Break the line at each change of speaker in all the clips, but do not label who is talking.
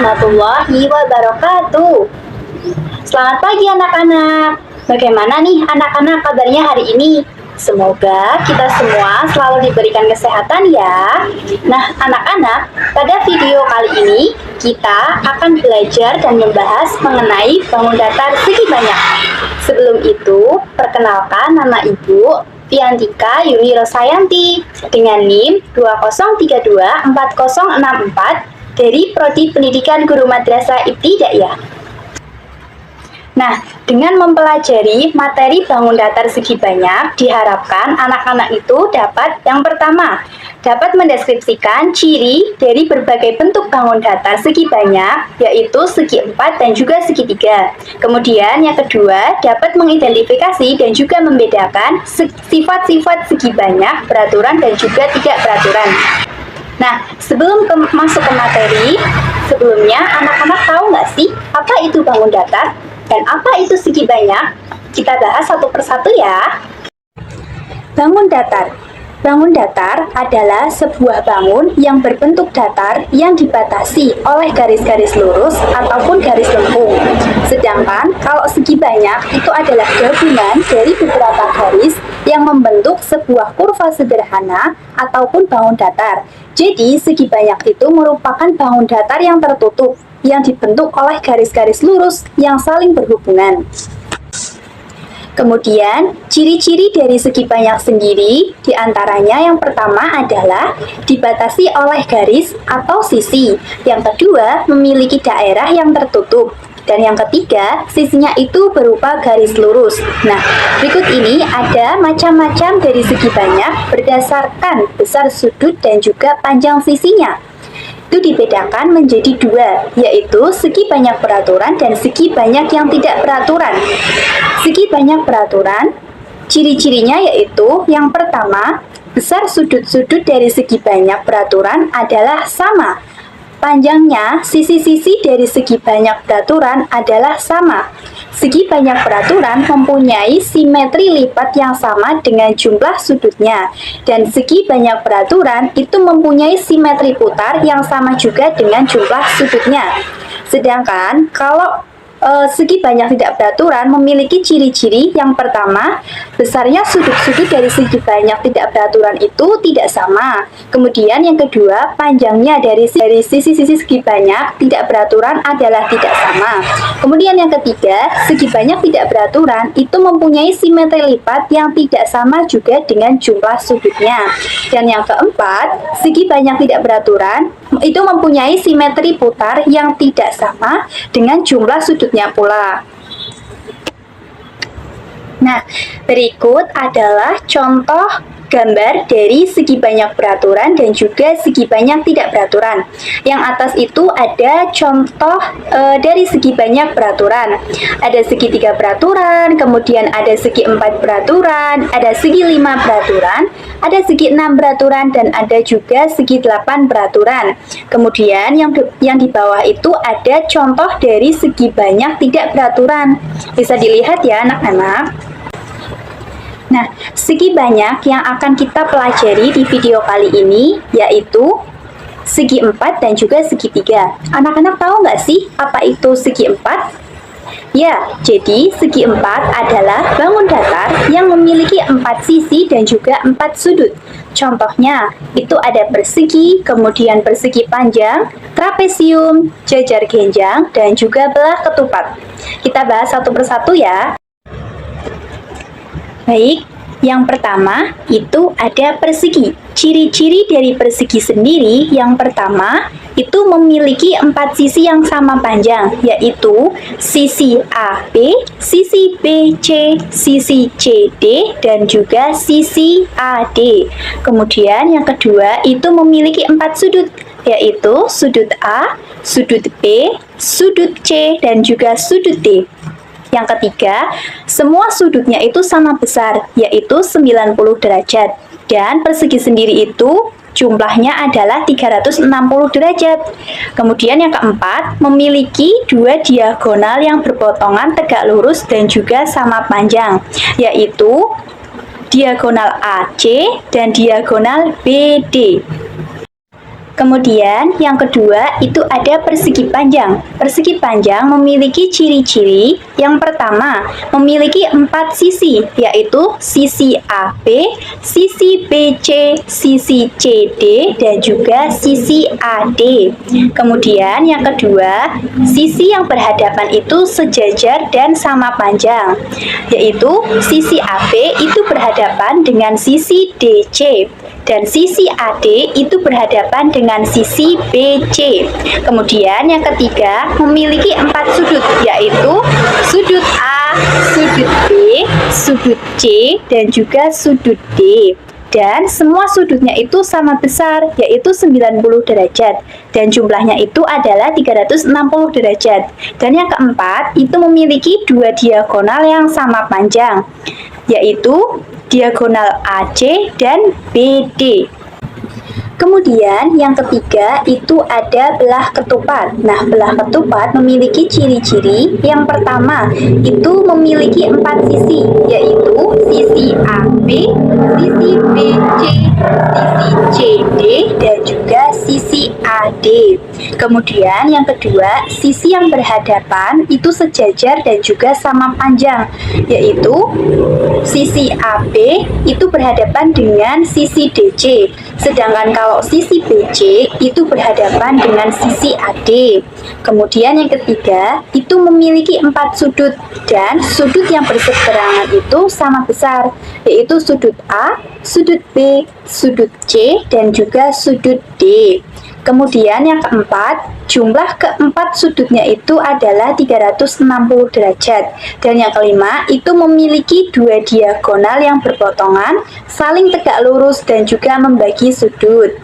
warahmatullahi wabarakatuh. Selamat pagi anak-anak. Bagaimana nih anak-anak kabarnya hari ini? Semoga kita semua selalu diberikan kesehatan ya. Nah anak-anak, pada video kali ini kita akan belajar dan membahas mengenai bangun datar segi banyak. Sebelum itu, perkenalkan nama Ibu Piantika Yuni Rosayanti dengan NIM 20324064 dari Prodi Pendidikan Guru Madrasah Ibtidaiyah. Nah, dengan mempelajari materi bangun datar segi banyak, diharapkan anak-anak itu dapat yang pertama, dapat mendeskripsikan ciri dari berbagai bentuk bangun datar segi banyak, yaitu segi 4 dan juga segi 3. Kemudian yang kedua, dapat mengidentifikasi dan juga membedakan sifat-sifat segi banyak, beraturan dan juga tidak beraturan. Nah, sebelum masuk ke materi, sebelumnya anak-anak tahu nggak sih apa itu bangun datar? Dan apa itu segi banyak? Kita bahas satu persatu ya. Bangun datar. Bangun datar adalah sebuah bangun yang berbentuk datar yang dibatasi oleh garis-garis lurus ataupun garis lengkung. Sedangkan kalau segi banyak itu adalah gabungan dari beberapa garis yang membentuk sebuah kurva sederhana ataupun bangun datar. Jadi segi banyak itu merupakan bangun datar yang tertutup yang dibentuk oleh garis-garis lurus yang saling berhubungan. Kemudian, ciri-ciri dari segi banyak sendiri, diantaranya yang pertama adalah dibatasi oleh garis atau sisi. Yang kedua, memiliki daerah yang tertutup. Dan yang ketiga, sisinya itu berupa garis lurus. Nah, berikut ini ada macam-macam dari segi banyak berdasarkan besar sudut dan juga panjang sisinya. Itu dibedakan menjadi dua, yaitu segi banyak beraturan dan segi banyak yang tidak beraturan. Segi banyak beraturan, ciri-cirinya yaitu yang pertama, besar sudut-sudut dari segi banyak beraturan adalah sama. Panjangnya, sisi-sisi dari segi banyak beraturan adalah sama. Segi banyak beraturan mempunyai simetri lipat yang sama dengan jumlah sudutnya. Dan segi banyak beraturan itu mempunyai simetri putar yang sama juga dengan jumlah sudutnya. Sedangkan kalau segi banyak tidak beraturan memiliki ciri-ciri yang pertama, besarnya sudut-sudut dari segi banyak tidak beraturan itu tidak sama. Kemudian yang kedua, panjangnya dari sisi-sisi segi banyak tidak beraturan adalah tidak sama. Kemudian yang ketiga, segi banyak tidak beraturan itu mempunyai simetri lipat yang tidak sama juga dengan jumlah sudutnya. Dan yang keempat, segi banyak tidak beraturan itu mempunyai simetri putar yang tidak sama dengan jumlah sudutnya pula. Nah, berikut adalah contoh gambar dari segi banyak beraturan dan juga segi banyak tidak beraturan. Yang atas itu ada contoh dari segi banyak beraturan. Ada segi 3 beraturan, kemudian ada segi 4 beraturan, ada segi 5 beraturan, ada segi 6 beraturan, dan ada juga segi 8 beraturan. Kemudian yang di bawah itu ada contoh dari segi banyak tidak beraturan. Bisa dilihat ya anak-anak. Nah, segi banyak yang akan kita pelajari di video kali ini yaitu segi 4 dan juga segi 3. Anak-anak tahu nggak sih apa itu segi 4? Ya, jadi segi 4 adalah bangun datar yang memiliki 4 sisi dan juga 4 sudut. Contohnya, itu ada persegi, kemudian persegi panjang, trapesium, jajar genjang, dan juga belah ketupat. Kita bahas satu persatu ya. Baik, yang pertama itu ada persegi. Ciri-ciri dari persegi sendiri yang pertama itu memiliki 4 sisi yang sama panjang, yaitu sisi AB, sisi BC, sisi CD, dan juga sisi AD. Kemudian yang kedua itu memiliki 4 sudut, yaitu sudut A, sudut B, sudut C, dan juga sudut D. Yang ketiga, semua sudutnya itu sama besar, yaitu 90 derajat. Dan persegi sendiri itu jumlahnya adalah 360 derajat. Kemudian yang keempat, memiliki 2 diagonal yang berpotongan tegak lurus dan juga sama panjang, yaitu diagonal AC dan diagonal BD. Kemudian yang kedua itu ada persegi panjang. Persegi panjang memiliki ciri-ciri. Yang pertama, memiliki 4 sisi, yaitu sisi AB, sisi BC, sisi CD, dan juga sisi AD. Kemudian yang kedua, sisi yang berhadapan itu sejajar dan sama panjang, yaitu sisi AB itu berhadapan dengan sisi DC. Dan sisi AD itu berhadapan dengan sisi BC. Kemudian yang ketiga memiliki 4 sudut, yaitu sudut A, sudut B, sudut C, dan juga sudut D. Dan semua sudutnya itu sama besar, yaitu 90 derajat. Dan jumlahnya itu adalah 360 derajat. Dan yang keempat, itu memiliki 2 diagonal yang sama panjang, yaitu diagonal AC dan BD. Kemudian yang ketiga itu ada belah ketupat. Nah, belah ketupat memiliki ciri-ciri. Yang pertama itu memiliki 4 sisi, yaitu sisi AB, sisi BC, sisi CD, dan juga sisi AD. Kemudian yang kedua, sisi yang berhadapan itu sejajar dan juga sama panjang, yaitu sisi AB itu berhadapan dengan sisi DC. Sedangkan kalau sisi BC itu berhadapan dengan sisi AD. Kemudian yang ketiga, itu memiliki 4 sudut dan sudut yang berseberangan itu sama besar, yaitu sudut A, sudut B, sudut C, dan juga sudut D. Kemudian yang keempat, jumlah keempat sudutnya itu adalah 360 derajat. Dan yang kelima, itu memiliki 2 diagonal yang berpotongan, saling tegak lurus, dan juga membagi sudut.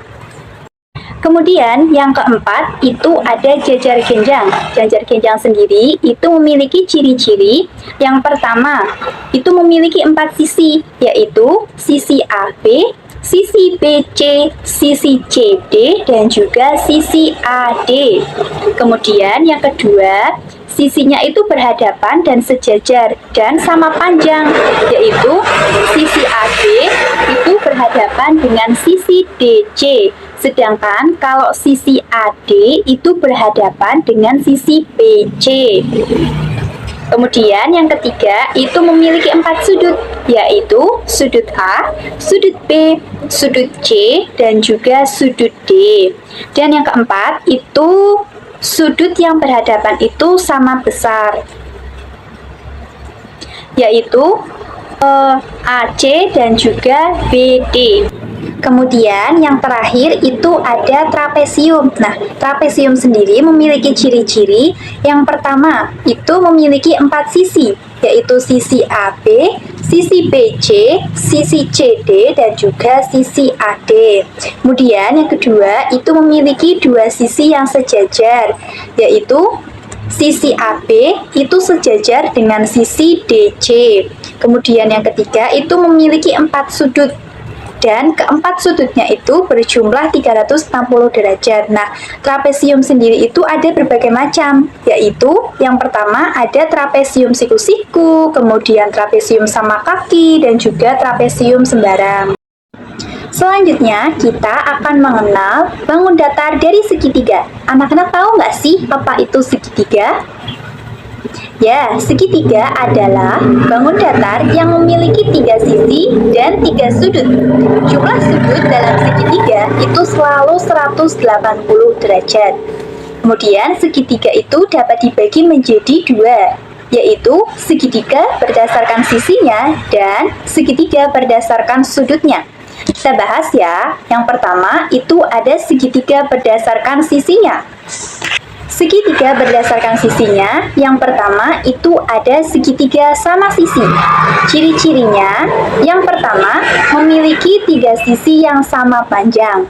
Kemudian yang keempat itu ada jajar genjang. Jajar genjang sendiri itu memiliki ciri-ciri. Yang pertama, itu memiliki 4 sisi, yaitu sisi AB, sisi BC, sisi CD, dan juga sisi AD. Kemudian yang kedua, sisinya itu berhadapan dan sejajar dan sama panjang, yaitu sisi AB itu berhadapan dengan sisi DC. Sedangkan kalau sisi AD itu berhadapan dengan sisi BC. Kemudian yang ketiga itu memiliki 4 sudut, yaitu sudut A, sudut B, sudut C, dan juga sudut D. Dan yang keempat itu sudut yang berhadapan itu sama besar, yaitu AC dan juga BD. Kemudian yang terakhir itu ada trapesium. Nah, trapesium sendiri memiliki ciri-ciri. Yang pertama, itu memiliki 4 sisi, yaitu sisi AB, sisi BC, sisi CD, dan juga sisi AD. Kemudian yang kedua, itu memiliki 2 sisi yang sejajar, yaitu sisi AB itu sejajar dengan sisi DC. Kemudian yang ketiga, itu memiliki 4 sudut. Dan keempat sudutnya itu berjumlah 360 derajat. Nah, trapesium sendiri itu ada berbagai macam, yaitu yang pertama ada trapesium siku-siku, kemudian trapesium sama kaki, dan juga trapesium sembarang. Selanjutnya, kita akan mengenal bangun datar dari segitiga. Anak-anak tahu nggak sih apa itu segitiga? Ya, segitiga adalah bangun datar yang memiliki 3 sisi dan 3 sudut. Jumlah sudut dalam segitiga itu selalu 180 derajat. Kemudian segitiga itu dapat dibagi menjadi 2, yaitu segitiga berdasarkan sisinya dan segitiga berdasarkan sudutnya. Kita bahas ya. Yang pertama itu ada segitiga berdasarkan sisinya. Segitiga berdasarkan sisinya, yang pertama itu ada segitiga sama sisi. Ciri-cirinya, yang pertama memiliki 3 sisi yang sama panjang.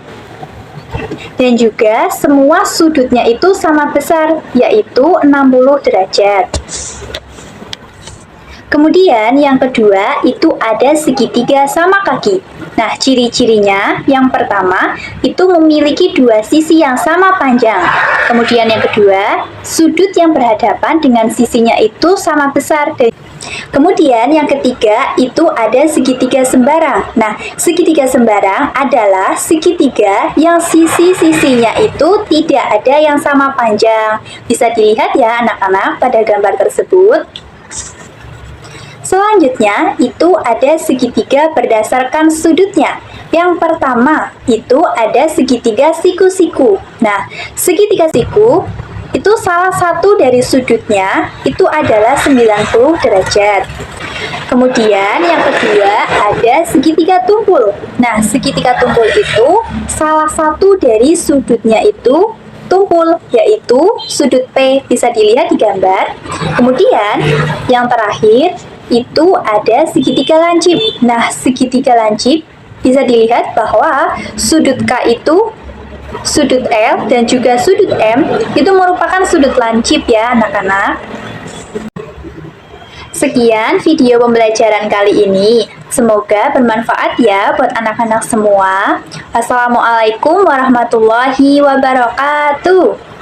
Dan juga semua sudutnya itu sama besar, yaitu 60 derajat. Kemudian yang kedua itu ada segitiga sama kaki. Nah, ciri-cirinya yang pertama itu memiliki 2 sisi yang sama panjang. Kemudian yang kedua, sudut yang berhadapan dengan sisinya itu sama besar. Kemudian yang ketiga itu ada segitiga sembarang. Nah, segitiga sembarang adalah segitiga yang sisi-sisinya itu tidak ada yang sama panjang. Bisa dilihat ya anak-anak pada gambar tersebut. Selanjutnya itu ada segitiga berdasarkan sudutnya. Yang pertama itu ada segitiga siku-siku. Nah, segitiga siku itu salah satu dari sudutnya itu adalah 90 derajat. Kemudian yang kedua ada segitiga tumpul. Nah, segitiga tumpul itu salah satu dari sudutnya itu tumpul, yaitu sudut P, bisa dilihat di gambar. Kemudian yang terakhir itu ada segitiga lancip. Nah, segitiga lancip bisa dilihat bahwa sudut K itu sudut L dan juga sudut M itu merupakan sudut lancip ya anak-anak. Sekian video pembelajaran kali ini. Semoga bermanfaat ya buat anak-anak semua. Wassalamualaikum warahmatullahi wabarakatuh.